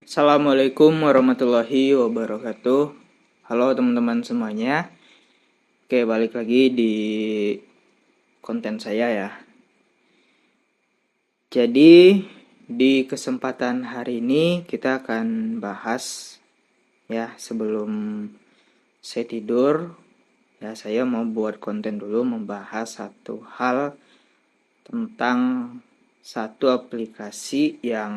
Assalamualaikum warahmatullahi wabarakatuh. Halo teman-teman semuanya. Oke, balik lagi di konten saya ya. Jadi, di kesempatan hari ini kita akan bahas ya, sebelum saya tidur, ya saya mau buat konten dulu membahas satu hal tentang satu aplikasi yang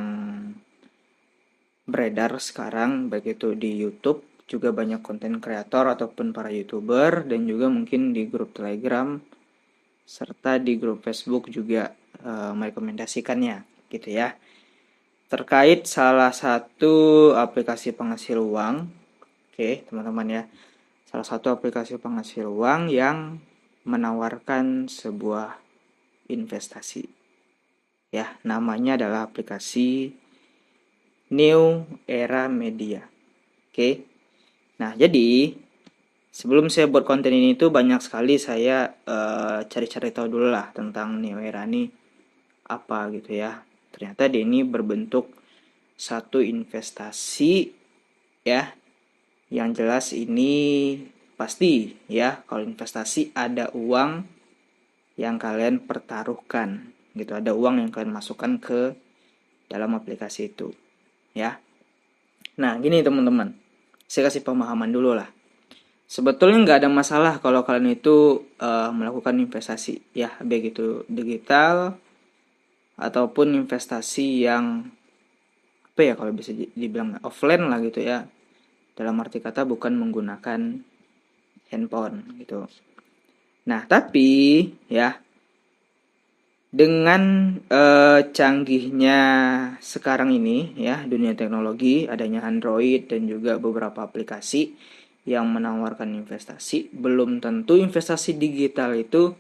beredar sekarang, baik itu di YouTube, juga banyak konten kreator ataupun para YouTuber, dan juga mungkin di grup Telegram serta di grup Facebook juga merekomendasikannya gitu ya. Terkait salah satu aplikasi penghasil uang. Oke, teman-teman ya. Salah satu aplikasi penghasil uang yang menawarkan sebuah investasi. Ya, namanya adalah aplikasi New Era Media. Oke. Nah, jadi sebelum saya buat konten ini tuh banyak sekali saya cari-cari tahu dulu lah tentang New Era ini apa gitu ya. Ternyata dia ini berbentuk satu investasi ya. Yang jelas ini pasti ya, kalau investasi ada uang yang kalian pertaruhkan gitu, ada uang yang kalian masukkan ke dalam aplikasi itu ya. Nah, gini teman-teman, saya kasih pemahaman dulu lah. Sebetulnya nggak ada masalah kalau kalian itu melakukan investasi ya, baik itu digital ataupun investasi yang apa ya, kalau bisa dibilang offline lah gitu ya. Dalam arti kata bukan menggunakan handphone gitu. Nah, tapi ya dengan canggihnya sekarang ini ya, dunia teknologi, adanya Android dan juga beberapa aplikasi yang menawarkan investasi, belum tentu investasi digital itu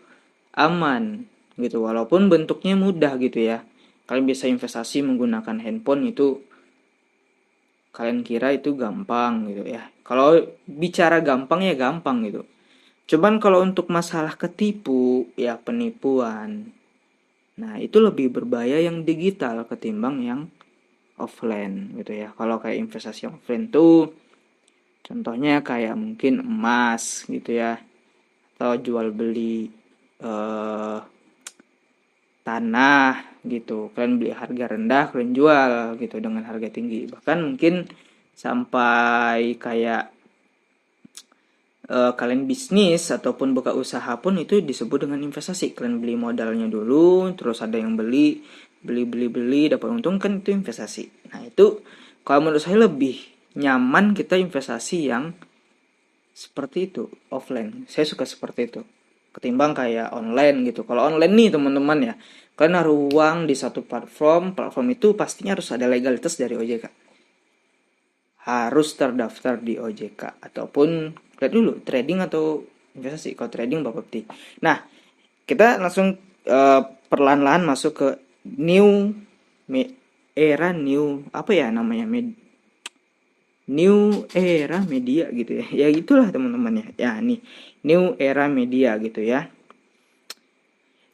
aman gitu, walaupun bentuknya mudah gitu ya. Kalian bisa investasi menggunakan handphone, itu kalian kira itu gampang gitu ya. Kalau bicara gampang ya gampang gitu. Cuman kalau untuk masalah ketipu ya, penipuan, nah itu lebih berbahaya yang digital ketimbang yang offline gitu ya. Kalau kayak investasi yang offline tuh contohnya kayak mungkin emas gitu ya, atau jual beli eh, tanah gitu. Kalian beli harga rendah, kalian jual gitu dengan harga tinggi. Bahkan mungkin sampai kayak kalian bisnis ataupun buka usaha pun itu disebut dengan investasi. Kalian beli modalnya dulu, terus ada yang beli dapat untung, kan itu investasi. Nah, itu kalau menurut saya lebih nyaman kita investasi yang seperti itu, offline. Saya suka seperti itu ketimbang kayak online gitu. Kalau online nih teman-teman ya, kalian naruh uang di satu platform itu pastinya harus ada legalitas dari OJK, harus terdaftar di OJK, ataupun lihat dulu trading atau investasi. Kalau trading Bapepti. Nah, kita langsung perlahan-lahan masuk ke new era, new apa ya namanya, new era media gitu ya. Ya itulah teman-teman ya. Ya nih, new era media gitu ya.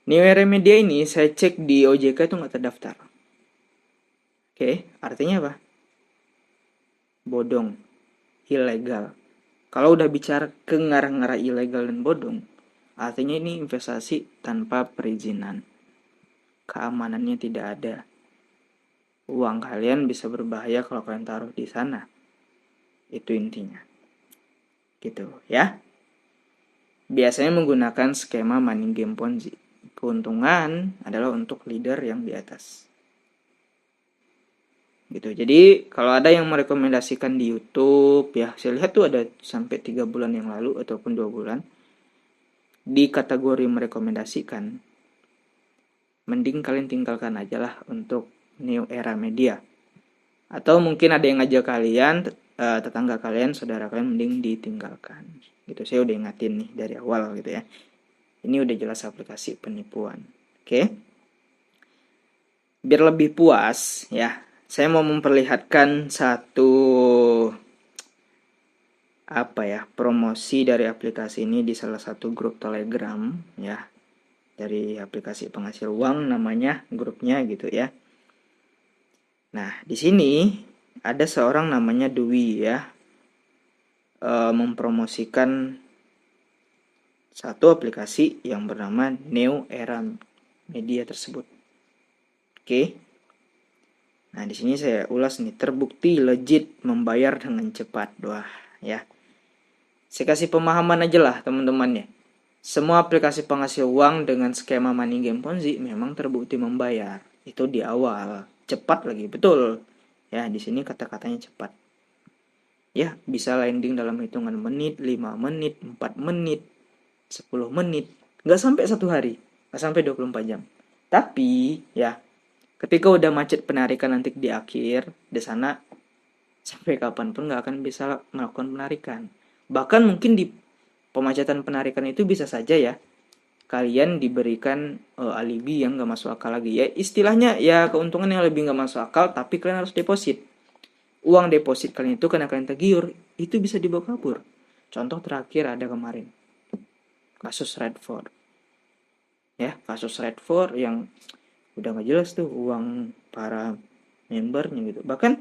New era media ini saya cek di OJK itu nggak terdaftar. Oke, artinya apa? Bodong, ilegal. Kalau udah bicara ke ngarah-ngarah ilegal dan bodong, artinya ini investasi tanpa perizinan. Keamanannya tidak ada. Uang kalian bisa berbahaya kalau kalian taruh di sana. Itu intinya. Gitu ya. Biasanya menggunakan skema money game Ponzi. Keuntungan adalah untuk leader yang di atas. Gitu. Jadi kalau ada yang merekomendasikan di YouTube ya, saya lihat tuh ada sampai 3 bulan yang lalu ataupun 2 bulan di kategori merekomendasikan, mending kalian tinggalkan aja lah untuk new era media. Atau mungkin ada yang ngajak kalian, tetangga kalian, saudara kalian, mending ditinggalkan. Gitu, saya udah ingatin nih dari awal gitu ya. Ini udah jelas aplikasi penipuan. Oke. Biar lebih puas ya, saya mau memperlihatkan satu promosi dari aplikasi ini di salah satu grup Telegram ya, dari aplikasi penghasil uang namanya grupnya gitu ya. Nah, di sini ada seorang namanya Dwi ya, mempromosikan satu aplikasi yang bernama Neo Era Media tersebut. Oke. Nah, di sini saya ulas nih, terbukti legit membayar dengan cepat. Wah, ya. Saya kasih pemahaman aja lah teman-teman ya. Semua aplikasi penghasil uang dengan skema money game Ponzi memang terbukti membayar. Itu di awal, cepat lagi, betul. Ya, di sini kata-katanya cepat. Ya, bisa landing dalam hitungan menit, 5 menit, 4 menit, 10 menit. Nggak sampai 1 hari, nggak sampai 24 jam. Tapi, ya, ketika udah macet penarikan nanti di akhir, di sana sampai kapanpun nggak akan bisa melakukan penarikan. Bahkan mungkin di pemacetan penarikan itu bisa saja ya kalian diberikan alibi yang nggak masuk akal lagi. Ya istilahnya ya keuntungan yang lebih nggak masuk akal, tapi kalian harus deposit. Uang deposit kalian itu karena kalian tergiur, itu bisa dibawa kabur. Contoh terakhir ada kemarin, kasus Redford. Ya, kasus Redford yang udah nggak jelas tuh uang para membernya gitu. Bahkan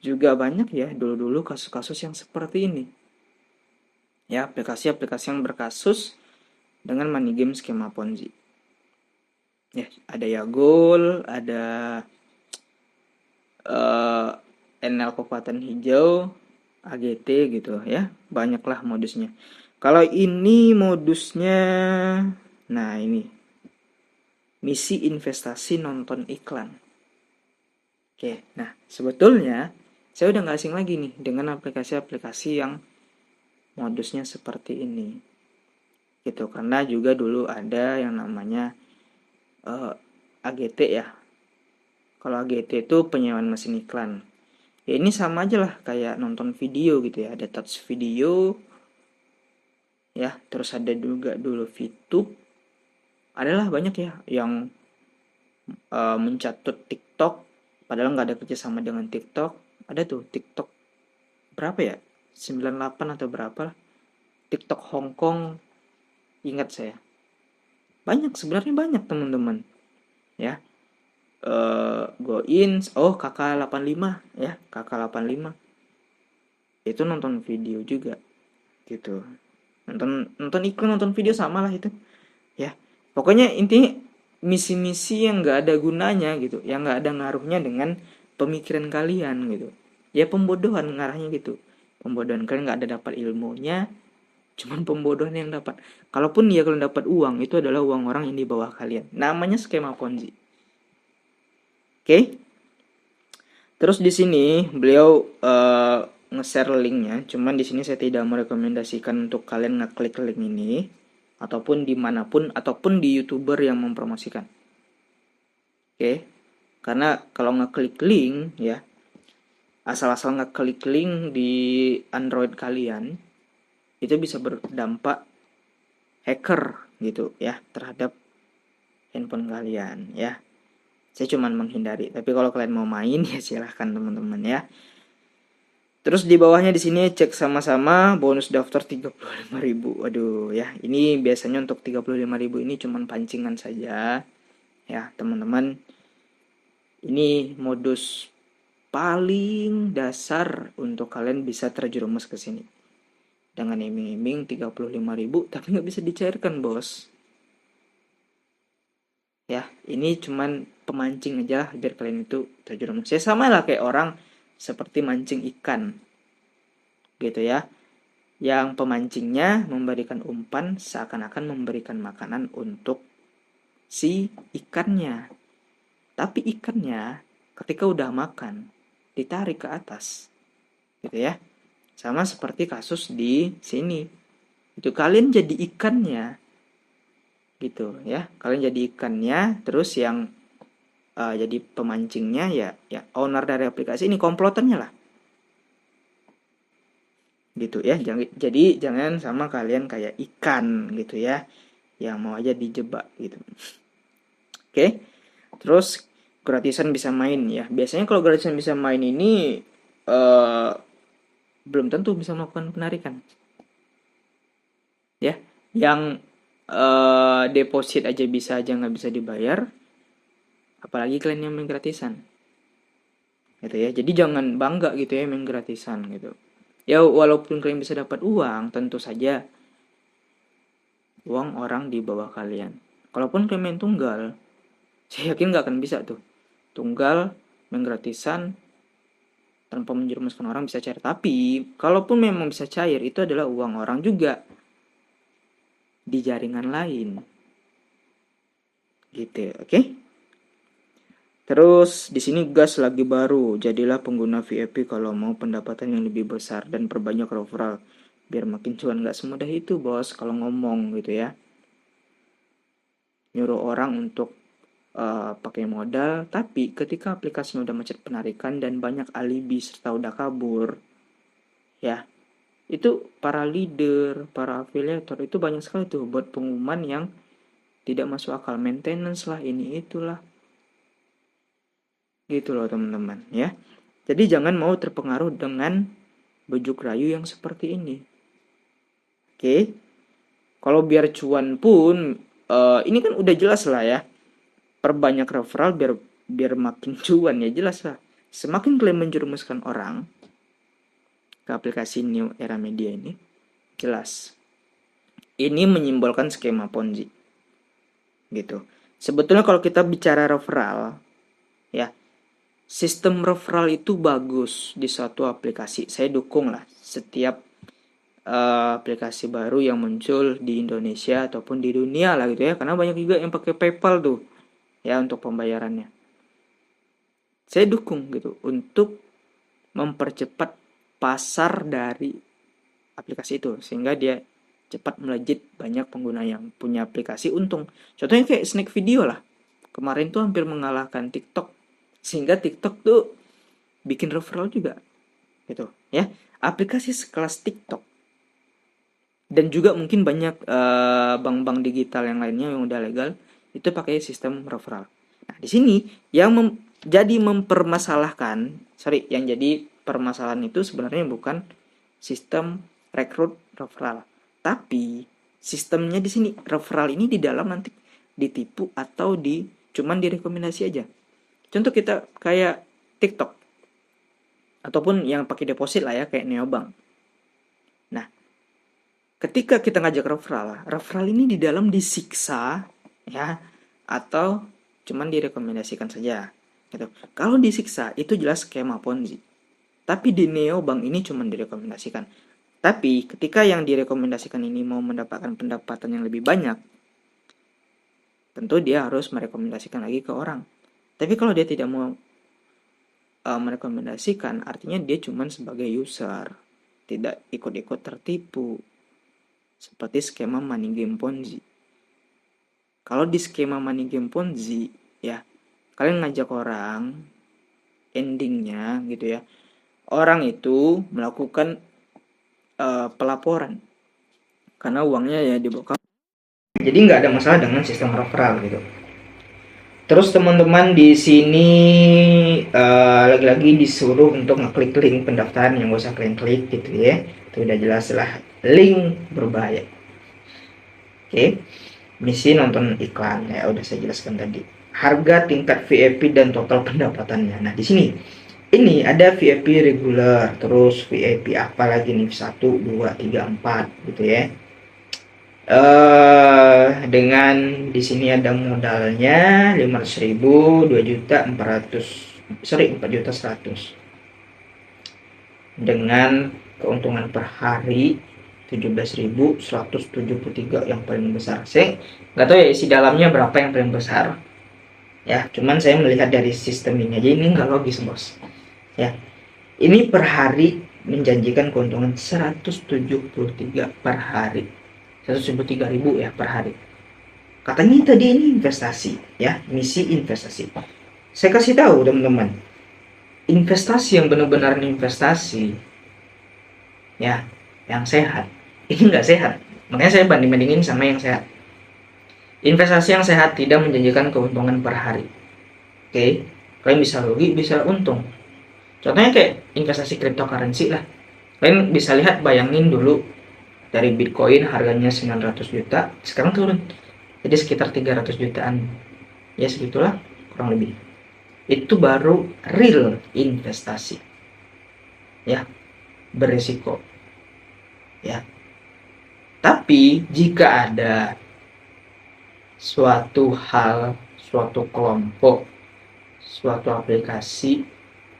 juga banyak ya dulu-dulu kasus-kasus yang seperti ini. Ya, aplikasi-aplikasi yang berkasus dengan money game skema Ponzi. Ya, ada Yagul, ada NL Kekuatan Hijau, AGT gitu ya. Banyaklah modusnya. Kalau ini modusnya, nah ini misi investasi nonton iklan. Oke, nah sebetulnya saya udah gak asing lagi nih dengan aplikasi-aplikasi yang modusnya seperti ini. Gitu, karena juga dulu ada yang namanya AGT ya. Kalau AGT itu penyewaan mesin iklan. Ya ini sama aja lah kayak nonton video gitu ya. Ada touch video ya, terus ada juga dulu VTube. Adalah banyak ya yang mencatut TikTok padahal nggak ada kerjasama dengan TikTok. Ada tuh TikTok berapa ya, 98 atau berapa lah, TikTok Hong Kong, ingat saya. Banyak, sebenarnya banyak teman-teman ya. Goin, oh KK85 ya, KK85 itu nonton video juga gitu, nonton iklan, nonton video sama lah itu ya. Pokoknya intinya misi-misi yang nggak ada gunanya gitu, yang nggak ada ngaruhnya dengan pemikiran kalian gitu ya. Pembodohan ngarahnya gitu, pembodohan. Kalian nggak ada dapat ilmunya, cuman pembodohan yang dapat. Kalaupun ya kalian dapat uang, itu adalah uang orang yang di bawah kalian. Namanya skema Ponzi. Oke? Terus di sini beliau nge-share linknya. Cuman di sini saya tidak merekomendasikan untuk kalian ngeklik link ini, ataupun dimanapun, ataupun di YouTuber yang mempromosikan. Oke? Karena kalau ngeklik link ya, asal-asal ngeklik link di Android kalian, itu bisa berdampak hacker gitu ya terhadap handphone kalian ya. Saya cuma menghindari, tapi kalau kalian mau main ya silahkan teman-teman ya. Terus di bawahnya di sini cek sama-sama bonus daftar 35.000. Waduh ya, ini biasanya untuk 35.000 ini cuma pancingan saja ya teman-teman. Ini modus paling dasar untuk kalian bisa terjerumus ke sini. Dengan iming-iming 35.000 tapi nggak bisa dicairkan, bos. Ya, ini cuman pemancing aja biar kalian itu terjerumus. Ya sama lah kayak orang seperti mancing ikan. Gitu ya. Yang pemancingnya memberikan umpan seakan-akan memberikan makanan untuk si ikannya. Tapi ikannya ketika udah makan ditarik ke atas. Gitu ya. Sama seperti kasus di sini. Itu kalian jadi ikannya. Gitu ya, kalian jadi ikannya, terus yang jadi pemancingnya ya owner dari aplikasi ini, komplotannya lah gitu ya. Jadi jangan sama kalian kayak ikan gitu ya, yang mau aja dijebak gitu. Oke. Terus gratisan bisa main ya. Biasanya kalau gratisan bisa main ini belum tentu bisa melakukan penarikan ya. Yang deposit aja bisa aja nggak bisa dibayar, apalagi kalian yang main gratisan. gitu ya. Jadi jangan bangga gitu ya main gratisan gitu. Ya walaupun kalian bisa dapat uang, tentu saja uang orang di bawah kalian. Kalaupun kalian main tunggal, saya yakin nggak akan bisa tuh. Tunggal, main gratisan, tanpa menjerumuskan orang bisa cair. Tapi, kalaupun memang bisa cair, itu adalah uang orang juga di jaringan lain. Gitu, oke? Terus di sini gas lagi baru, jadilah pengguna VIP kalau mau pendapatan yang lebih besar dan perbanyak referral biar makin cuan. Nggak semudah itu bos kalau ngomong gitu ya, nyuruh orang untuk pakai modal, tapi ketika aplikasinya udah macet penarikan dan banyak alibi serta udah kabur, ya itu para leader, para afiliator itu banyak sekali tuh buat pengumuman yang tidak masuk akal, maintenance lah ini itulah, gitu loh teman-teman ya. Jadi jangan mau terpengaruh dengan bujuk rayu yang seperti ini. Oke, kalau biar cuan pun ini kan udah jelas lah ya, perbanyak referral biar makin cuan ya, jelas lah. Semakin kalian menjerumuskan orang ke aplikasi New Era Media ini, jelas ini menyimbolkan skema Ponzi gitu. Sebetulnya kalau kita bicara referral ya, sistem referral itu bagus di suatu aplikasi. Saya dukung lah setiap aplikasi baru yang muncul di Indonesia ataupun di dunia lah gitu ya, karena banyak juga yang pakai PayPal tuh ya untuk pembayarannya. Saya dukung gitu untuk mempercepat pasar dari aplikasi itu sehingga dia cepat melejit, banyak pengguna yang punya aplikasi untung. Contohnya kayak Snack Video lah, kemarin tuh hampir mengalahkan TikTok, sehingga TikTok tuh bikin referral juga gitu ya. Aplikasi sekelas TikTok dan juga mungkin banyak bank-bank digital yang lainnya yang udah legal itu pakai sistem referral. Nah di sini yang jadi permasalahan itu sebenarnya bukan sistem rekrut referral, tapi sistemnya di sini referral ini di dalam nanti ditipu atau cuman direkomendasi aja. Contoh kita kayak TikTok ataupun yang pakai deposit lah ya kayak Neobank. Nah, ketika kita ngajak referral ini di dalam disiksa ya atau cuman direkomendasikan saja gitu. Kalau disiksa itu jelas skema Ponzi. Tapi di Neobank ini cuman direkomendasikan. Tapi ketika yang direkomendasikan ini mau mendapatkan pendapatan yang lebih banyak, tentu dia harus merekomendasikan lagi ke orang. Tapi kalau dia tidak mau merekomendasikan, artinya dia cuma sebagai user, tidak ikut-ikut tertipu. Seperti skema money game Ponzi. Kalau di skema money game Ponzi, ya kalian ngajak orang, endingnya gitu ya, orang itu melakukan pelaporan karena uangnya ya dibokap. Jadi nggak ada masalah dengan sistem referral gitu. Terus teman-teman di sini lagi-lagi disuruh untuk ngeklik link pendaftaran yang gak usah kalian klik gitu ya. Itu udah jelas lah link berbahaya. Oke, misi nonton iklan ya udah saya jelaskan tadi. Harga, tingkat VIP dan total pendapatannya. Nah di sini ini ada VIP regular, terus VIP apa lagi nih, 1, 2, 3, 4 gitu ya. Dengan di sini ada modalnya 500.000, 4.100.000 dengan keuntungan per hari 17.173 yang paling besar. Saya nggak tahu ya isi dalamnya berapa yang paling besar ya, cuman saya melihat dari sistem ini aja ini nggak logis bos ya. Ini per hari menjanjikan keuntungan 173 per hari, 173.000 ya per hari. Katanya tadi ini investasi ya, misi investasi. Saya kasih tahu teman-teman, investasi yang benar-benar investasi ya, yang sehat, ini nggak sehat. Makanya saya banding-bandingin sama yang sehat. Investasi yang sehat tidak menjanjikan keuntungan per hari. Oke, kalian bisa rugi, bisa untung. Contohnya kayak investasi cryptocurrency lah. Kalian bisa lihat, bayangin dulu dari Bitcoin harganya 900 juta, sekarang turun jadi sekitar 300 jutaan. Ya segitulah kurang lebih. itu baru real investasi, ya, berisiko, ya. Tapi jika ada suatu hal, suatu kelompok, suatu aplikasi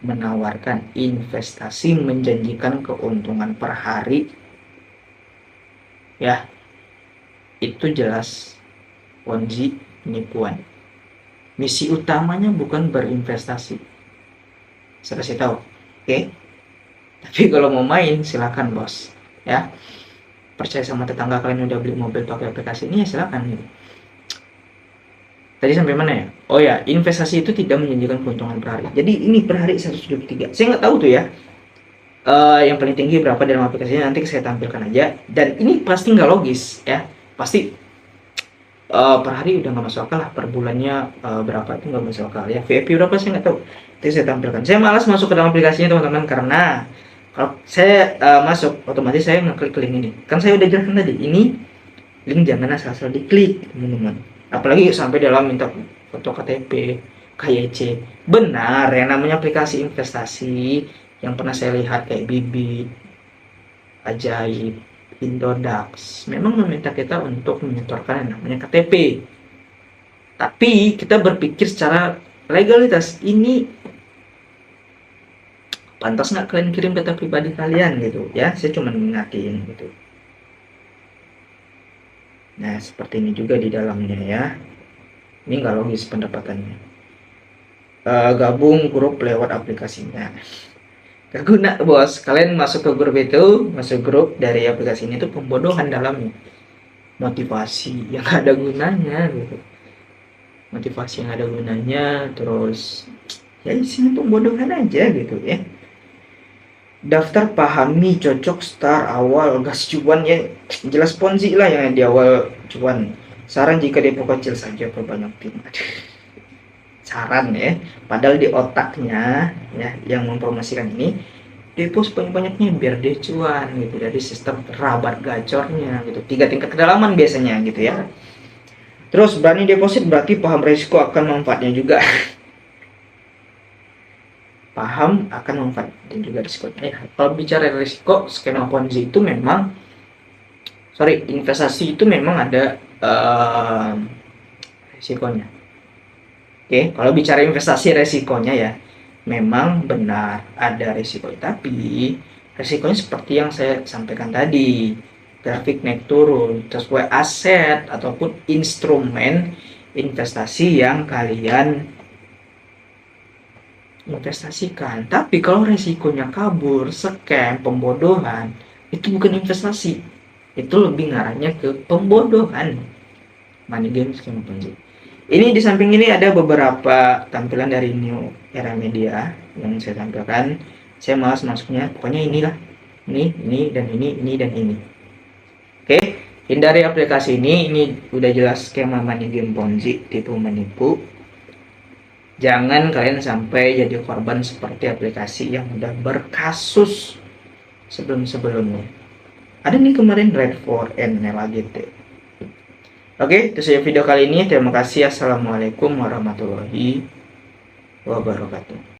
menawarkan investasi menjanjikan keuntungan per hari, ya, itu jelas Ponzi, penipuan. Misi utamanya bukan berinvestasi, saya kasih tahu, oke? Tapi kalau mau main silakan bos, ya. Percaya sama tetangga kalian udah beli mobil pakai aplikasi ini, ya silakan gitu. Tadi sampai mana ya? Oh ya, investasi itu tidak menjanjikan keuntungan per hari. Jadi ini per hari 123. Saya nggak tahu tuh ya. Yang paling tinggi berapa dalam aplikasinya, nanti saya tampilkan aja. Dan ini pasti nggak logis ya. Pasti per hari udah nggak masuk akal lah. Per bulannya berapa itu nggak masuk akal ya. VIP berapa saya nggak tahu. Nanti saya tampilkan. Saya malas masuk ke dalam aplikasinya teman-teman, karena kalau saya masuk otomatis saya ngeklik link ini. Kan saya udah jelaskan tadi, ini link jangan asal-asal diklik teman-teman. Apalagi sampai dalam minta foto KTP, KYC. Benar, yang namanya aplikasi investasi yang pernah saya lihat kayak Bibit, Ajaib, Indodax, memang meminta kita untuk menyetorkan yang namanya KTP. Tapi kita berpikir secara legalitas, ini pantas nggak kalian kirim data pribadi kalian gitu ya. Saya cuma mengingatin gitu. Nah, seperti ini juga di dalamnya ya. Ini nggak logis pendapatannya. Gabung grup lewat aplikasinya. Gak guna bos. Kalian masuk ke grup itu, masuk grup dari aplikasi ini tuh pembodohan dalamnya. Motivasi yang ada gunanya gitu. Motivasi yang ada gunanya, terus ya isinya pembodohan aja gitu ya. Daftar, pahami, cocok, start, awal, gas cuan ya, jelas Ponzi lah yang di awal cuan. Saran jika depo kecil saja perbanyak tim. Saran ya, padahal di otaknya ya yang mempromosikan ini depo sebanyak-banyaknya biar dia cuan gitu, dari sistem rabat gacornya gitu, 3 tingkat kedalaman biasanya gitu ya. Terus berani deposit berarti paham resiko akan manfaatnya juga. Paham akan manfaat dan juga risikonya. Kalau bicara risiko, skema Ponzi itu memang, investasi itu memang ada risikonya. Oke, kalau bicara investasi risikonya ya, memang benar ada risiko. Tapi risikonya seperti yang saya sampaikan tadi, grafik naik turun sesuai aset ataupun instrumen investasi yang kalian investasikan. Tapi kalau resikonya kabur, scam, pembodohan, itu bukan investasi, itu lebih ngarahnya ke pembodohan, money game, scam, Ponzi. Ini di samping ini ada beberapa tampilan dari New Era Media yang saya tampilkan. Saya malas masuknya, pokoknya inilah, ini dan ini dan ini. Oke, hindari aplikasi ini udah jelas skema money game Ponzi, tipu menipu. Jangan kalian sampai jadi korban seperti aplikasi yang udah berkasus sebelum-sebelumnya. Ada nih kemarin Red4N lagi GT. Oke, itu saja video kali ini. Terima kasih. Assalamualaikum warahmatullahi wabarakatuh.